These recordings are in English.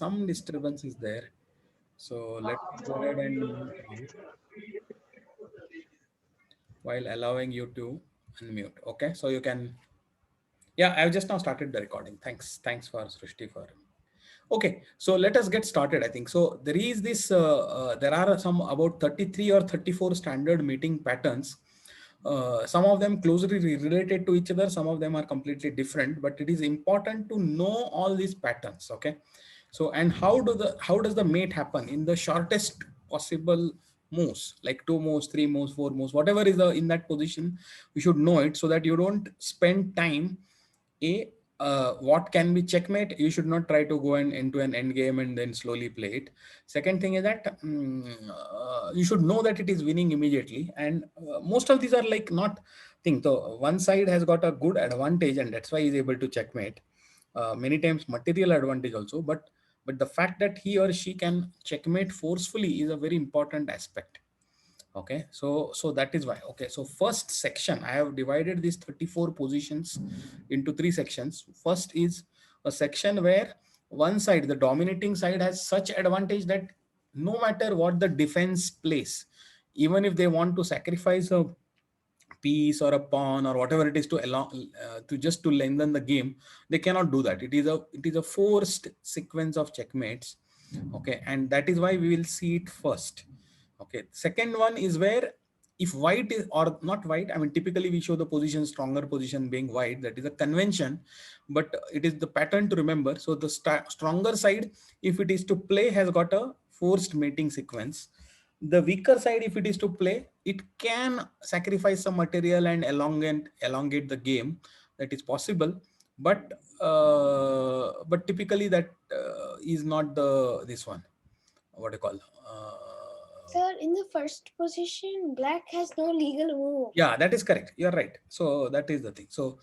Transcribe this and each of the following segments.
some disturbance is there. So let me go ahead and mute out while allowing you to unmute. Okay, so you can. Yeah, I've just now started the recording. Thanks for Srishti for. Okay, so let us get started. I think so. There is this. There are some about 33 or 34 standard meeting patterns. Some of them closely related to each other. Some of them are completely different. But it is important to know all these patterns. Okay, so and how does the mate happen in the shortest possible moves, like 2 moves, 3 moves, 4 moves, whatever is the in that position. You should know it so that you don't spend time a what can be checkmate. You should not try to go into an end game and then slowly play it. Second thing is that you should know that it is winning immediately, and most of these are like not think so one side has got a good advantage and that's why he's able to checkmate, many times material advantage also, but the fact that he or she can checkmate forcefully is a very important aspect. Okay, so that is why. Okay, so first section, I have divided these 34 positions into 3 sections. First is a section where one side, the dominating side, has such advantage that no matter what the defense plays, even if they want to sacrifice a piece or a pawn or whatever it is to allow to just to lengthen the game, they cannot do that. It is a forced sequence of checkmates. Okay, and that is why we will see it first. Okay, second one is where if white is or not white, I mean typically we show the position, stronger position being white. That is a convention, but it is the pattern to remember. So the stronger side, if it is to play, has got a forced mating sequence. The weaker side, if it is to play, it can sacrifice some material and elongate the game. That is possible, but typically that is not the this one, what do you call, Sir, in the first position, black has no legal move. yeah, that is correct, you're right. So that is the thing. So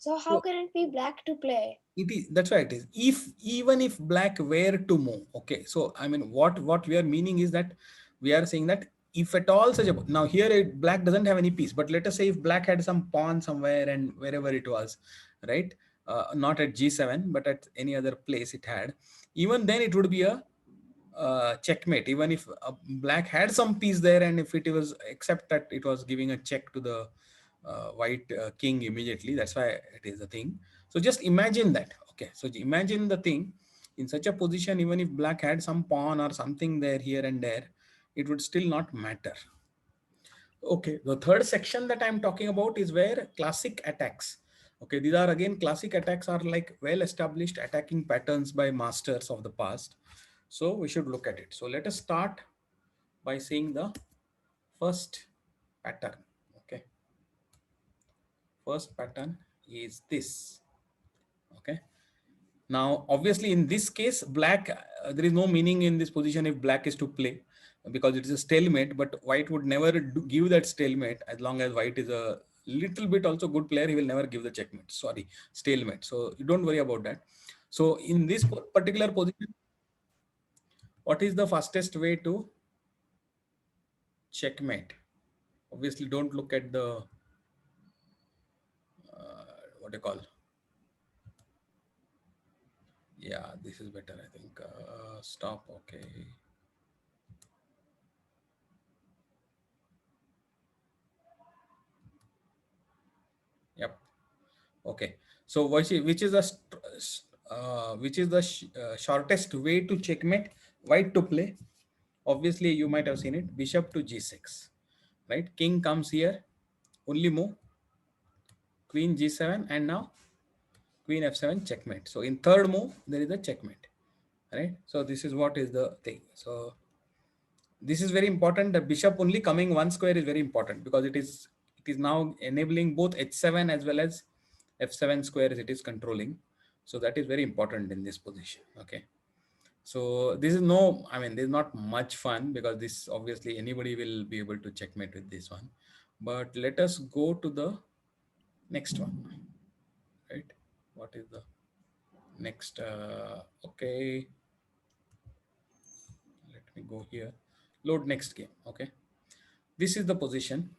how So can it be black to play? it is, that's why it is, if even if black were to move. Okay, so I mean what we are meaning is that we are saying that if at all such a, now here black doesn't have any piece, but let us say if black had some pawn somewhere and wherever it was, right, not at g7 but at any other place it had, even then it would be a checkmate. Even if black had some piece there, and if it was, except that it was giving a check to the white king immediately, that's why it is a thing. So just imagine that. Okay, so imagine the thing in such a position, even if black had some pawn or something there, here and there, it would still not matter. Okay, the third section that I'm talking about is where classic attacks. Okay, these are again classic attacks are like well established attacking patterns by masters of the past. So we should look at it. So let us start by seeing the first pattern. Okay, first pattern is this. Okay, now obviously in this case black, there is no meaning in this position if black is to play, because it is a stalemate, but white would never give that stalemate. As long as white is a little bit also good player, he will never give the checkmate, sorry, stalemate. So you don't worry about that. So in this particular position, what is the fastest way to checkmate? Obviously don't look at the what do you call, yeah, this is better, I think. Stop. Okay, yep. Okay, so which is the shortest way to checkmate white to play? Obviously you might have seen it, bishop to g6, right? King comes here, only move, queen g7, and now queen f7, checkmate. So in third move there is a checkmate, right? So this is what is the thing. So this is very important. The bishop only coming one square is very important, because it is now enabling both h7 as well as f7 squares it is controlling. So that is very important in this position. Okay, so this is no, I mean, there's not much fun, because this obviously anybody will be able to checkmate with this one. But let us go to the next one, right? What is the next? Okay, let me go here, load next game. Okay, this is the position.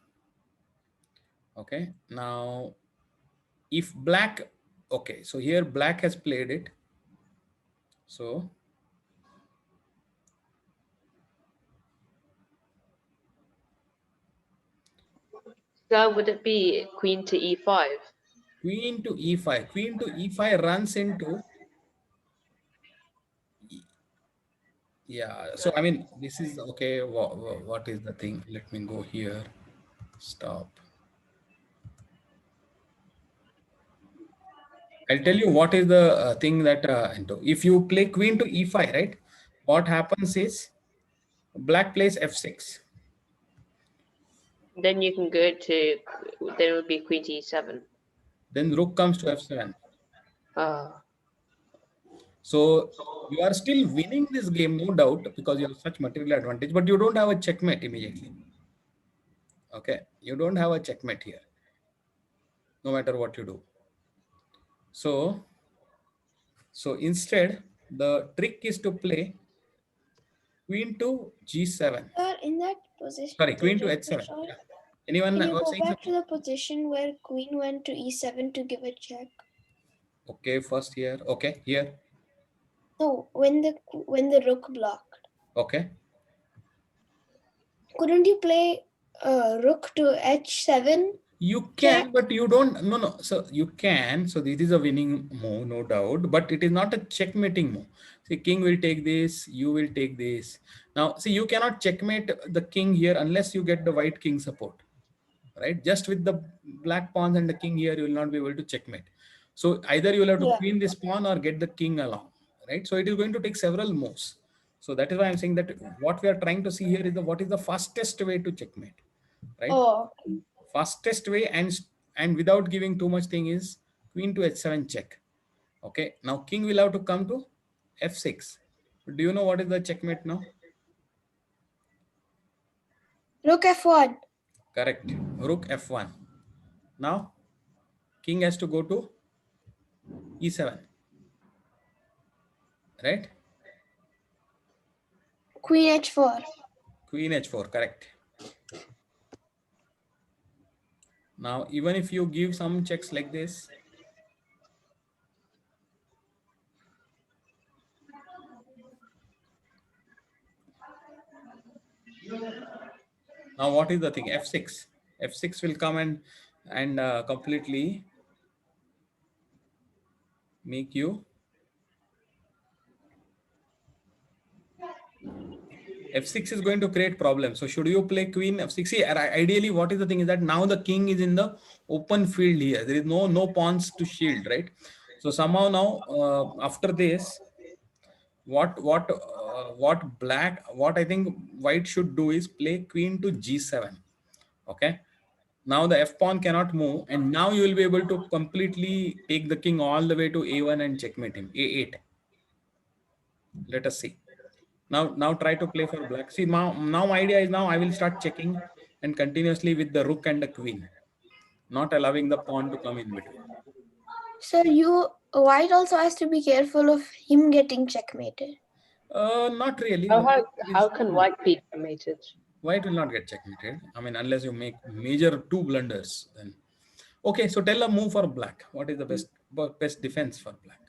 Okay, now if black, okay, so here black has played it. So So would it be queen to e5? Queen to e5. Queen to e5 runs into. Yeah. So I mean, this is okay. What is the thing? Let me go here. Stop. I'll tell you what is the thing that if you play queen to e5, right? What happens is black plays f6. Then you can go to, then it would be queen to e7. Then rook comes to f7. Ah. So you are still winning this game, no doubt, because you have such material advantage, but you don't have a checkmate immediately. Okay, you don't have a checkmate here, no matter what you do. So instead, the trick is to play queen to g7. Sir, in that position, Sorry, queen to h7. sorry, Yeah. Anyone can you was go saying back something? to the position where queen went to e7 to give a check? Okay, first here. Okay, here. No, when the rook blocked. Okay. Couldn't you play rook to h7? You Check. can, but you don't. No. So you can. So this is a winning move, no doubt. But it is not a checkmating move. See, king will take this. You will take this. Now, see, you cannot checkmate the king here unless you get the white king support, right? Just with the black pawns and the king here, you will not be able to checkmate. So either you will have to Yeah. queen this pawn or get the king along, right? So it is going to take several moves. So that is why I'm saying that what we are trying to see here is what is the fastest way to checkmate, right? Oh. Fastest way and without giving too much thing is queen to h7 check. Okay, now king will have to come to f6. Do you know what is the checkmate now? Rook f1. Correct. Rook f1. Now king has to go to e7, right? Queen h4. Queen h4, correct. Now even if you give some checks like this, now what is the thing? f6. F6 will come and completely make you f6 is going to create problems. So should you play queen f6? See, ideally what is the thing is that now the king is in the open field here. There is no pawns to shield, right? So somehow now after this, what I think white should do is play queen to g7. Okay, now the f pawn cannot move, and now you will be able to completely take the king all the way to a1 and checkmate him. a8. Let us see. Now try to play for black. See, now my idea is now I will start checking and continuously with the rook and the queen, not allowing the pawn to come in between. So white also has to be careful of him getting checkmated. Not really. How can white be checkmated? White will not get checkmated. I mean, unless you make major two blunders, then. Okay, so tell a move for black. What is the best defense for black?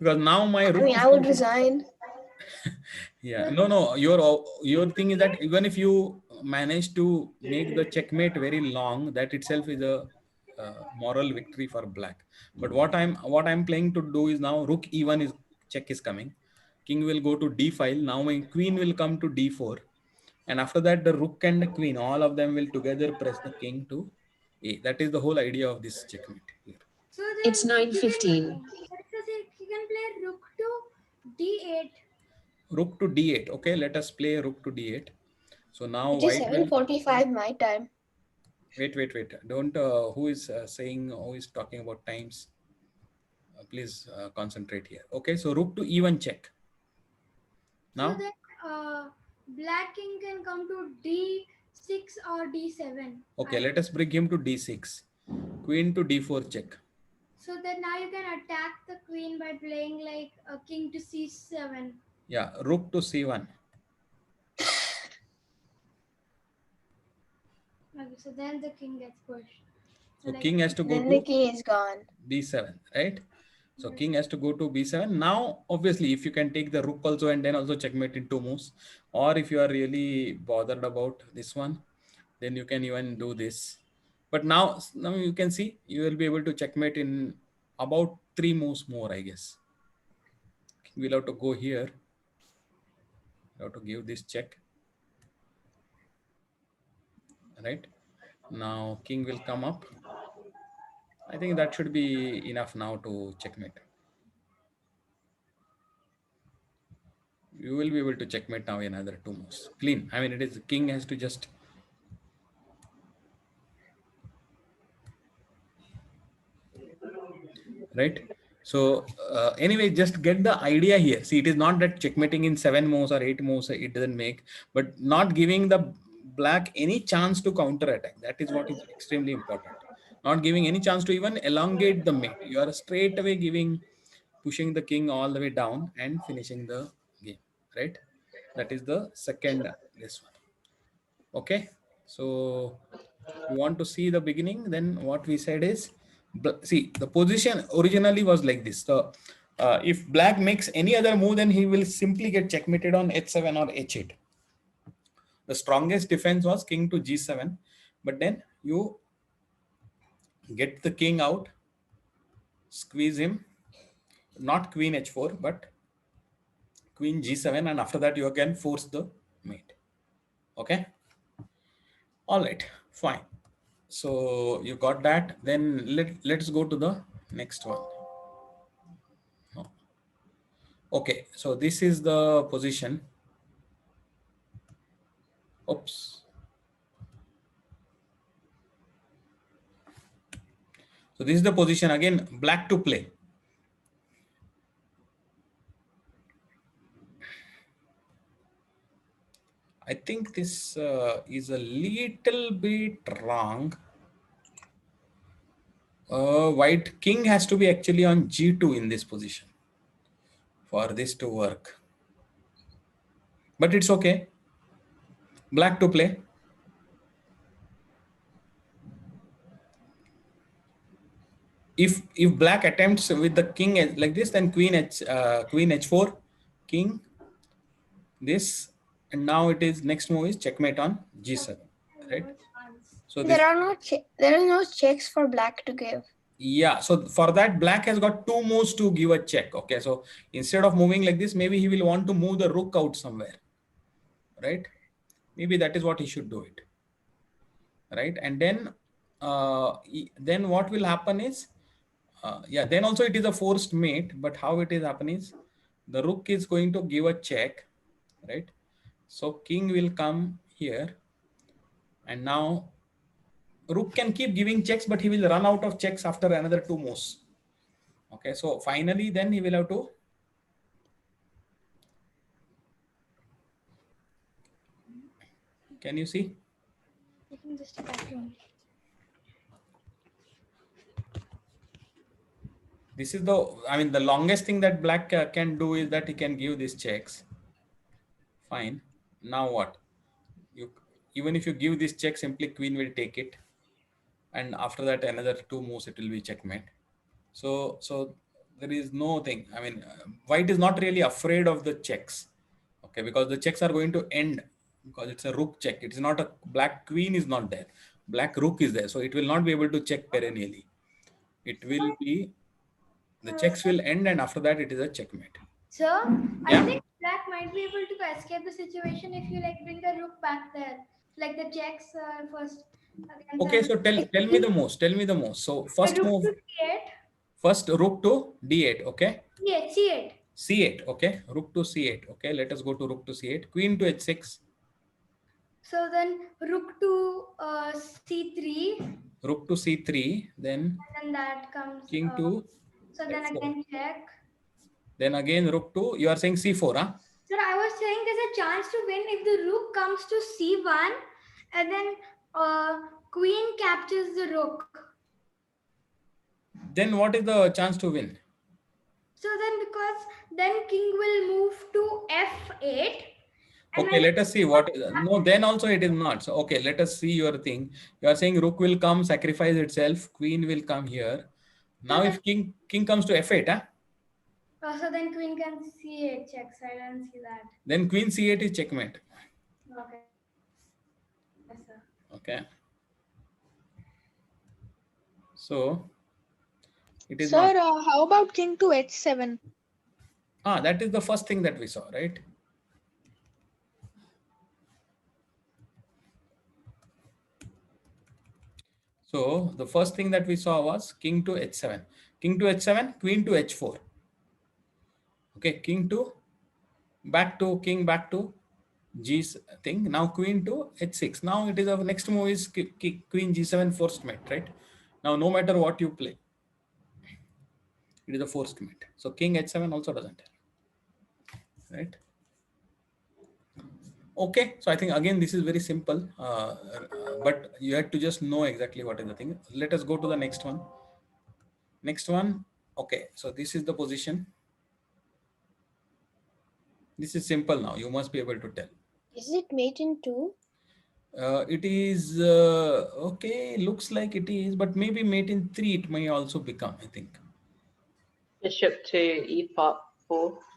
Because now my rook. I would resign. Yeah, no. Your thing is that even if you manage to make the checkmate very long, that itself is a moral victory for black. But what I'm playing to do is now rook e1 is check is coming. King will go to d file. Now my queen will come to d4, and after that the rook and the queen, all of them will together press the king to a. That is the whole idea of this checkmate here. So It's 9:15. he can play rook to d8. Rook to d8. Okay, let us play rook to d8. So now It is white will. 7:45 my time. Wait. Don't, who is saying, who is talking about times? Please concentrate here. Okay, so rook to e1 check. Now, So then black king can come to d6 or d7. okay, let us bring him to d6. Queen to d4 check. So that now you can attack the queen by playing like a king to c7. Yeah, rook to c1. Okay, so then the king gets pushed. So king has to go Then the to king is gone. d7, right? So king has to go to b7. Now, obviously, if you can take the rook also and then also checkmate in 2 moves, or if you are really bothered about this one, then you can even do this. But now you can see you will be able to checkmate in about 3 moves more, I guess. We'll have to go here. You have to give this check. Right? Now king will come up. I think that should be enough now to checkmate. You will be able to checkmate now in another 2 moves. Clean. I mean, it is king has to just right. So anyway, just get the idea here. See, it is not that checkmating in 7 moves or 8 moves it doesn't make, but not giving the black any chance to counter attack. That is what is extremely important. Not giving any chance to even elongate the mate. You are straight away pushing the king all the way down and finishing the game, right? That is the second this one. Okay, so you want to see the beginning, then what we said is, see, the position originally was like this. So if black makes any other move, then he will simply get checkmated on h7 or h8. The strongest defense was king to g7, but then you get the king out, squeeze him, not queen h4, but queen g7, and after that you again force the mate. Okay, all right, fine. So you got that. Then let's go to the next one. Okay, so this is the position. Oops. So this is the position again, black to play. I think this is a little bit wrong. White king has to be actually on g2 in this position for this to work. But it's okay. Black to play. If black attempts with the king like this, then queen h4, king, this, and now it is next move is checkmate on g7, right? So this, there are no checks for black to give. yeah, so for that black has got 2 moves to give a check. Okay, so instead of moving like this, maybe he will want to move the rook out somewhere, right? Maybe that is what he should do it, right? And then what will happen is, yeah, then also it is a forced mate, but how it is happening is the rook is going to give a check, right? So king will come here, and now rook can keep giving checks, but he will run out of checks after another 2 moves. Okay, so finally then he will have to can you see? This is the longest thing that black can do is that he can give these checks. Fine. Now what? Even if you give this check, simply queen will take it. And after that, another 2 moves, it will be checkmate. So there is no thing. I mean, white is not really afraid of the checks. Okay, because the checks are going to end because it's a rook check. It's not a black queen is not there. Black rook is there. So it will not be able to check perennially. It will be, the checks will end, and after that it is a checkmate. Sir, Yeah. I think black might be able to escape the situation if you like bring the rook back there. Like the checks first. Okay, so tell me the most. Tell me the most. So first rook move, to c8. first rook to d8. Okay. Yeah, c8. C8. Okay. Rook to c8. Okay. Let us go to rook to c8. Queen to h6. So then rook to c3. Rook to c3. Then And then that comes king to. So then f4. again check. Then again rook to. You are saying c4, huh? Sir, I was saying there's a chance to win if the rook comes to c1 and then queen captures the rook. Then what is the chance to win? So then because then king will move to f8. Okay, let us see what. No, then also it is not. So okay, let us see your thing. You are saying rook will come, sacrifice itself. Queen will come here. Now if king comes to f8, huh? So then queen can c8 checks. I don't see that. Then queen c8 is checkmate. Okay. Yes, sir. Okay. So it is Sir, not. how about king to h7? That is the first thing that we saw, right? So the first thing that we saw was king to h7. King to h7, queen to h4. Okay, king to king back to g thing. Now queen to h6. Now it is our next move is queen g7 forced mate, right? Now no matter what you play, it is a forced mate. So king h7 also doesn't help, right? Okay, so I think again this is very simple, but you have to just know exactly what is the thing. Let us go to the next one. Next one. Okay, so this is the position. This is simple now. You must be able to tell. Is it mate in 2? It is okay. Looks like it is, but maybe mate in 3. It may also become. I think. Bishop to e4.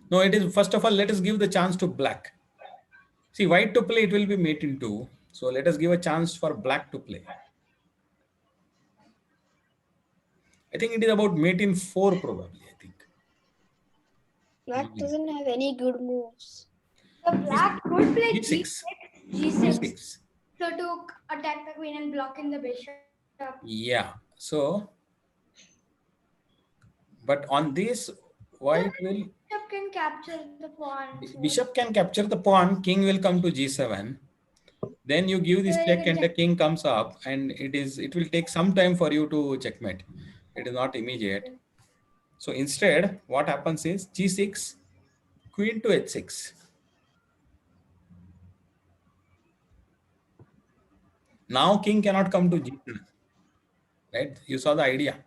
No, it is. First of all, let us give the chance to black. See, white to play, it will be mate in 2. So let us give a chance for black to play. I think it is about mate in 4 probably. I think. Black doesn't have any good moves. The black could play G6. G6. G6. So to attack the queen and blocking the bishop. Yeah. So, but on this, white will. Bishop can capture the pawn. Bishop can capture the pawn. King will come to G7. Then you give this check and the king comes up, and it will take some time for you to checkmate. It is not immediate. So instead, what happens is G6, queen to H6. Now king cannot come to G7, right? You saw the idea.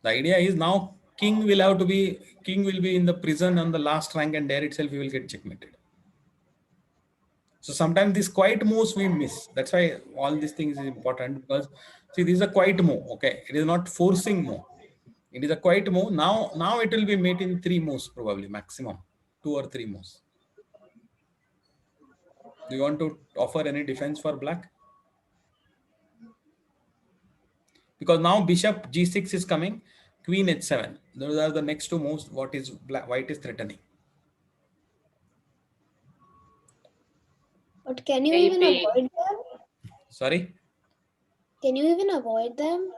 The idea is now king will be in the prison on the last rank, and there itself he will get checkmated. So sometimes these quiet moves we miss. That's why all these things is important, because see, this is a quiet move. Okay, it is not forcing move. It is a quiet move. Now it will be made in 3 moves probably maximum, 2 or 3 moves. Do you want to offer any defense for black? Because now bishop G6 is coming, queen H7. Those are the next 2 moves. What is white is threatening. But can you even Maybe. avoid them? Sorry, Can you even avoid them?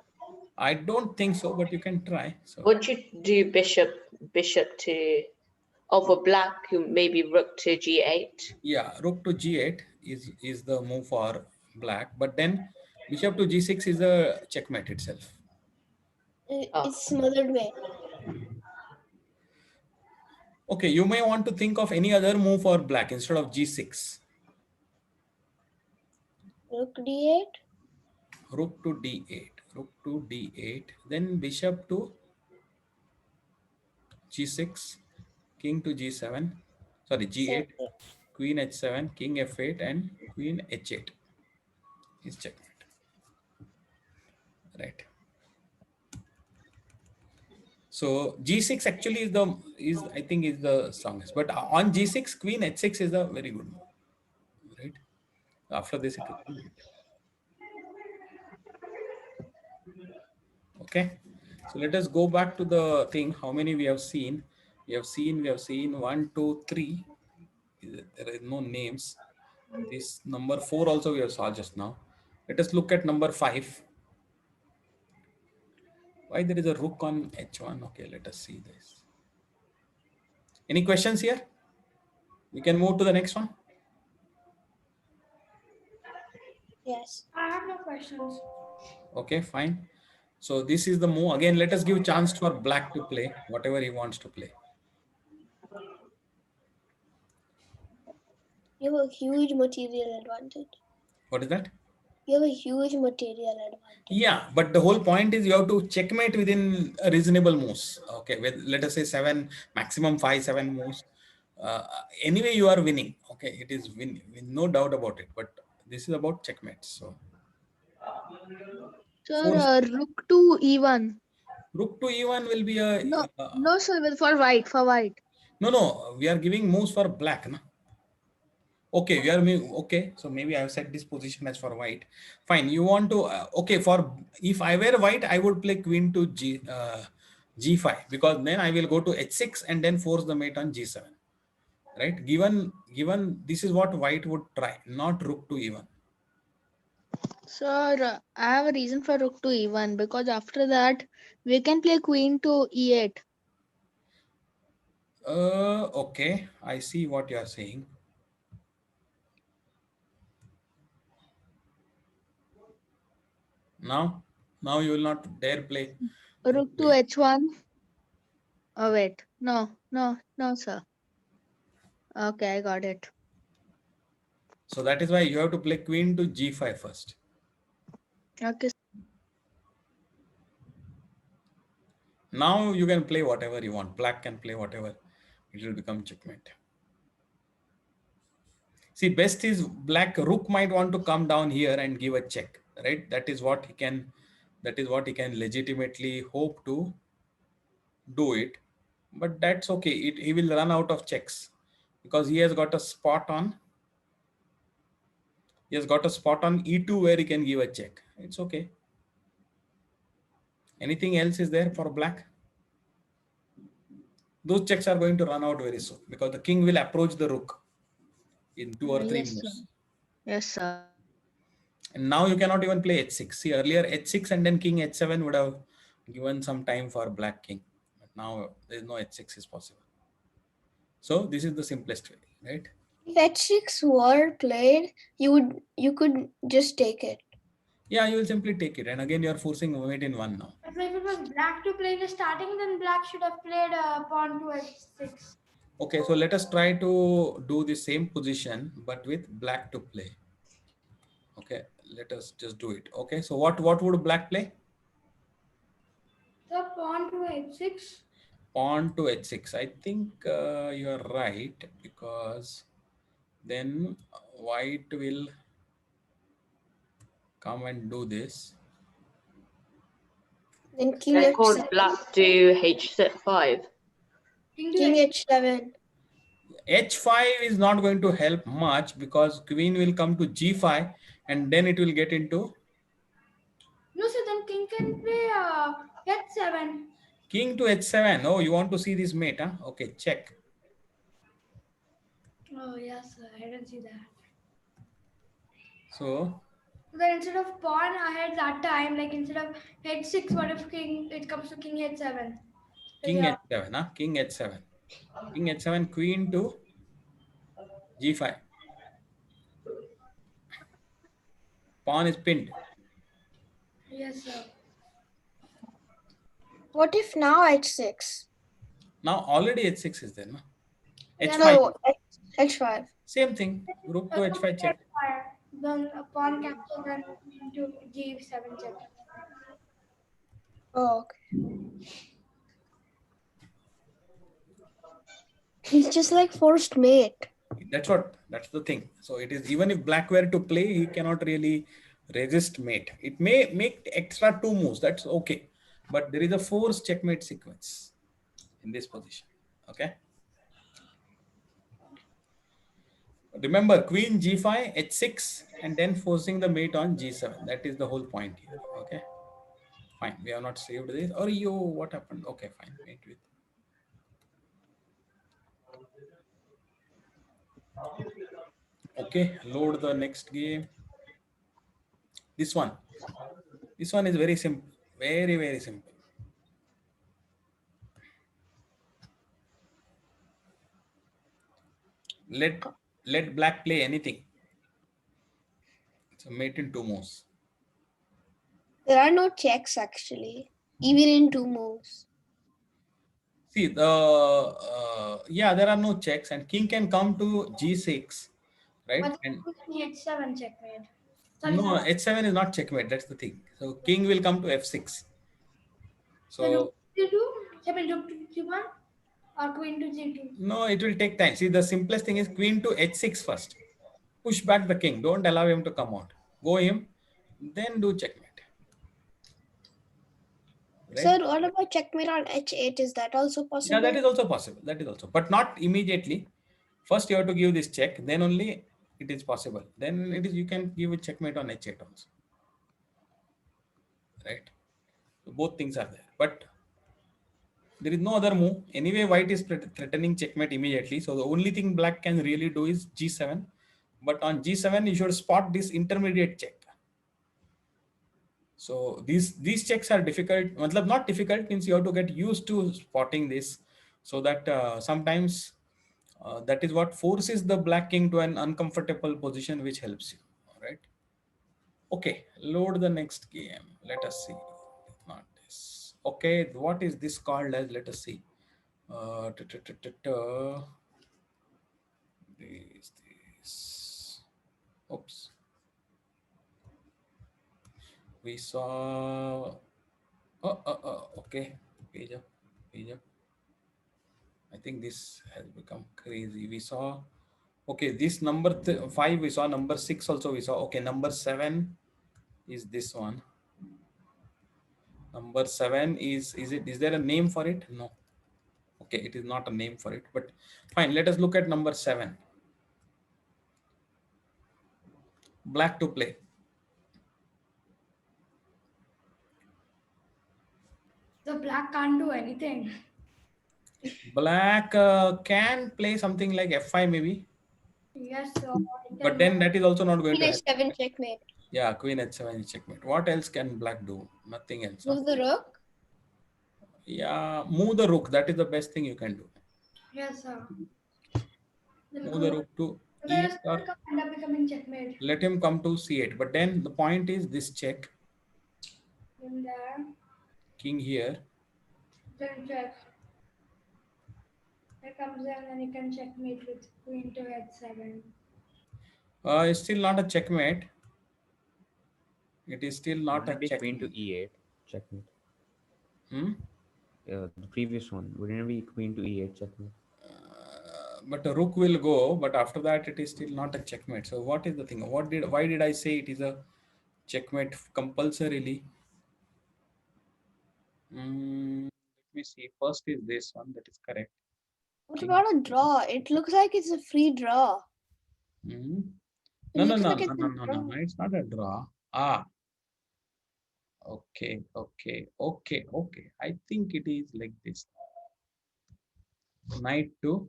I don't think so, but you can try. So Would you do bishop to over black? Maybe rook to g8. yeah, rook to G8 is the move for black, but then bishop to G6 is a checkmate itself. It's smothered way. Okay, you may want to think of any other move for black instead of G6. Rook d8. Rook to D8. Rook to D8. Then bishop to G6. King to G7. Sorry, G8. Queen H7. King F8 and Queen H8 is checkmate. Right. So G6 actually is I think is the strongest. But on G6, Queen H6 is a very good move. Right. After this, it will be. Okay, so let us go back to the thing. How many we have seen? We have seen 1, 2, 3. There is no names. This number 4 also we have saw just now. Let us look at number 5. Why there is a rook on H1? Okay, let us see this. Any questions here? We can move to the next one. Yes. I have no questions. Okay, fine. So this is the move. Again, let us give chance for black to play whatever he wants to play. You have a huge material advantage. What is that? You have a huge material advantage. Yeah, but the whole point is you have to checkmate within a reasonable moves. Okay, with let us say 7, maximum 5, 7 moves. Anyway, you are winning. Okay, it is win, no doubt about it. But this is about checkmate. So Sir, rook to e1. Rook to e1 will be a No, no, sir. For white, for white. no. We are giving moves for black, na? Okay, we are okay. So maybe I have set this position as for white. Fine. You want to okay for if I were white, I would play queen to g5 because then I will go to h6 and then force the mate on g7. Right? Given this is what white would try, not rook to e1. Sir, I have a reason for rook to e1 because after that we can play queen to e8. Okay, I see what you are saying. Now you will not dare play. Rook to h1. Oh wait, no, sir. Okay, I got it. So that is why you have to play queen to g5 first. Okay. Now you can play whatever you want. Black can play whatever. It will become checkmate. See, best is black rook might want to come down here and give a check, right? That is what he can legitimately hope to do it. But that's okay. He will run out of checks because he has got a spot on e2 where he can give a check. It's okay. Anything else is there for black? Those checks are going to run out very soon because the king will approach the rook in 2 or 3 Yes, moves. sir. Yes, sir. And now you cannot even play h6. See, earlier h6 and then king h7 would have given some time for black king. But now there is no h6 is possible. So this is the simplest way, right? If h6 were played, you could just take it. Yeah, you will simply take it. And again, you are forcing mate in 1 now. If it was black to play in the starting, then black should have played pawn to h6. Okay, so let us try to do the same position, but with black to play. Okay, let us just do it. Okay, so what would black play? The pawn to h6. Pawn to h6. I think you are right because then white will come and do this. Then king Record h7. black to h5. King to King h6. h7. h5 is not going to help much because queen will come to g5 and then it will get into No, so then king can play h7. king to h7. Oh, you want to see this mate, huh? Okay, check. Oh, yes, sir. I didn't see that. So Then instead of pawn ahead that time, like instead of h6, what if it comes to king h7? king Yeah. h7, huh? King h7. King h7, queen to g5. Pawn is pinned. Yes, sir. What if now h6? Now already h6 is there, no? Yeah, h5. No, h5. Same thing. Rook to h5 check. Then a pawn capture, then into g7 check. Oh, okay. He's just like forced mate. That's the thing. So it is, even if black were to play, he cannot really resist mate. It may make extra 2 moves. That's okay. But there is a forced checkmate sequence in this position. Okay. Remember, queen g5, h6, and then forcing the mate on g7. That is the whole point here. Okay. Fine. We have not saved this. Or what happened? Okay, fine. Wait with. Okay, load the next game. This one is very simple, very simple. Let black play anything. So mate in 2 moves. There are no checks actually, even in 2 moves. See, yeah, there are no checks, and king can come to g6, right? But And king h7 checkmate. no, Sorry. h7 is not checkmate. That's the thing. So king will come to f6. Then So rook to g2, I mean rook to g1 or queen to g2. no, it will take time. See, the simplest thing is queen to h6 first. Push back the king. Don't allow him to come out. Go him, then do checkmate. Right? Sir, what about checkmate on h8? Is that also Yeah, possible? that is also possible. That is also, but not immediately. First, you have to give this check. Then only it is possible. Then it is you can give a checkmate on h8 also. Right? So both things are there, but there is no other move. Anyway, white is threatening checkmate immediately. So the only thing black can really do is g7. But on g7, you should spot this intermediate check. So these checks are difficult. Matlab not difficult means you have to get used to spotting this, so that sometimes that is what forces the black king to an uncomfortable position, which helps you. All right. Okay, load the next game. Let us see. Not this. Okay, what is this called as? Let us see. This. Oops. We saw. Okay. Page up. Page up. I think this has become crazy. We saw. Okay, this number 5 we saw. Number 6 also we saw. Okay, number 7 is this one. Number 7 is there a name for it? No. Okay, it is not a name for it, but fine. Let us look at number 7. Black to play. So black can't do anything. Black can play something like f5 maybe, Yes, so but then that is also not going Queen to help. h7 checkmate. Yeah, queen h7 is checkmate. What else can black do? Nothing else. Huh? Move the rook. Yeah, move the rook. That is the best thing you can do. yes, sir. Move the rook to There is e8 or end up becoming checkmate. let him come to c8. But then the point is this check, In there, king here. then check. Here comes in, and then you can checkmate with queen to h7. It's still not a checkmate. It is still not Wouldn't a it be queen to checkmate. e8 checkmate? Hmm? The previous one, wouldn't it be queen to e8 checkmate? But a rook will go, but after that it is still not a checkmate. So what is the thing? Why did I say it is a checkmate compulsorily? Let me see. First is this one, that is correct. What King. about a draw? It looks like it's a free draw. Hmm? It No, looks like it's a no. draw. It's not a draw. Ah, okay. I think it is like this. Knight to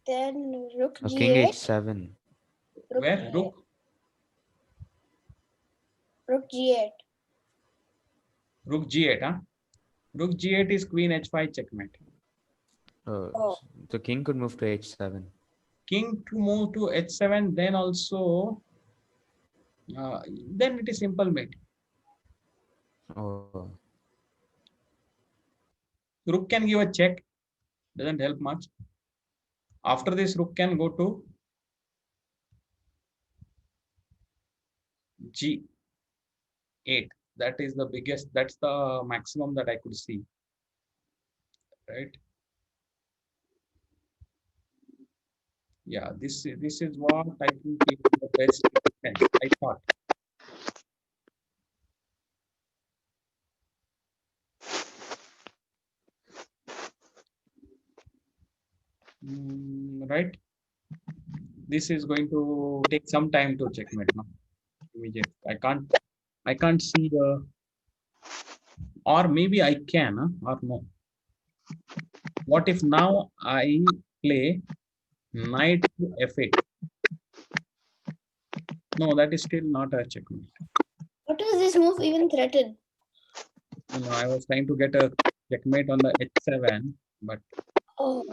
Then rook King g8. h7. Rook where? g8. Rook. Rook g8. Rook g8, huh? Rook g8 is queen h5 checkmate. Oh. The king could move to h7. King to move to h7, then also, then it is simple mate. Oh, Rook can give a check, doesn't help much. After this, rook can go to g8. That is the biggest, that's the maximum that I could see, right? Yeah, this is what I think is the best defense, I thought. Right? This is going to take some time to checkmate now. Immediate. I can't see the, or maybe I can, or no. What if now I play knight to f8? No, that is still not a checkmate. What does this move even threaten? No, I was trying to get a checkmate on the h7, but Oh.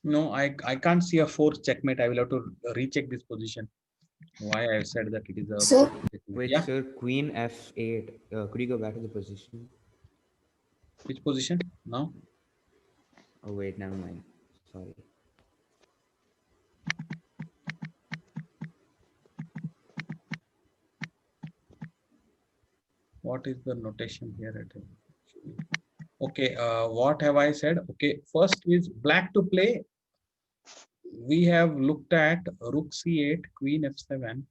no, I can't see a fourth checkmate. I will have to recheck this position. Why I said that it is a So- checkmate. wait, Yeah, sir, queen f8. Could you go back to the position? which position now? Oh wait, never mind. Sorry. What is the notation here? Okay, what have I said? Okay, first is black to play. We have looked at rook c8, queen f7.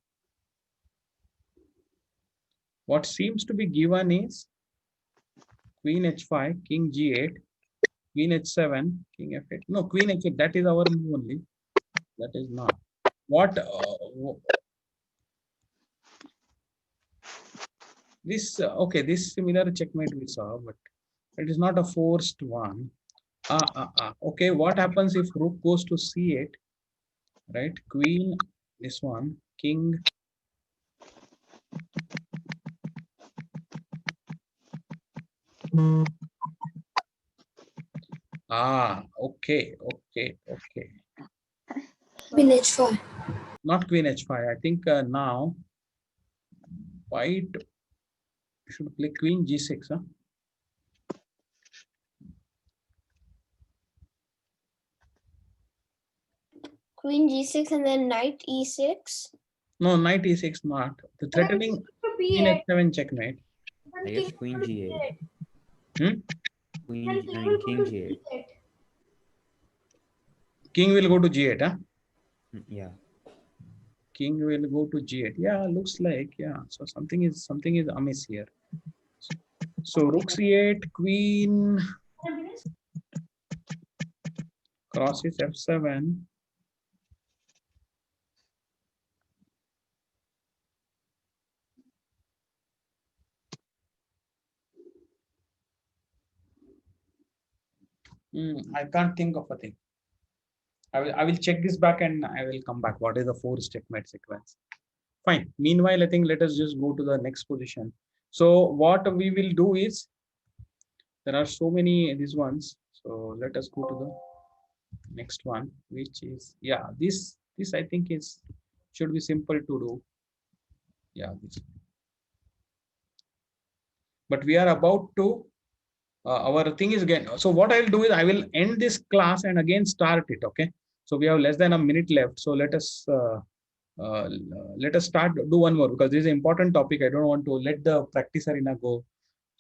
What seems to be given is queen h5, king g8, queen h7, king f8. No, queen h8, that is our move only. That is not. What this okay, this similar checkmate we saw, but it is not a forced one. Okay, what happens if rook goes to c8, right? Queen, this one, king. Okay. Queen h5. Not queen h5. I think now white should play queen g6. Huh? Queen g6 and then knight e6. No, knight e6 not. The threatening queen B8. h7 checkmate. I guess queen g8. Hmm? Queen, Then I king mean will king go to g8. C8. King will go to g8. Huh? Yeah. King will go to g8. Yeah, looks like, yeah. So something is amiss here. So rook c8, queen crosses f7. I can't think of a thing. I will check this back and I will come back. What is the forced checkmate sequence? Fine. Meanwhile, I think let us just go to the next position. So what we will do is, there are so many these ones. So let us go to the next one, which is, yeah, this I think is should be simple to do. Yeah, this. But we are about to our thing is again. So what I will do is I will end this class and again start it. Okay. So we have less than a minute left. So let us start, do one more, because this is an important topic. I don't want to let the practice arena go.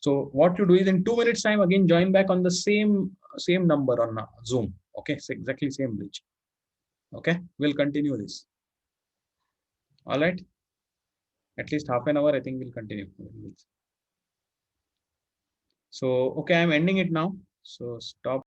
So what you do is in 2 minutes time, again, join back on the same number on Zoom. Okay. It's exactly same bridge. Okay. We'll continue this. All right. At least half an hour, I think we'll continue. So, okay, I'm ending it now. So stop.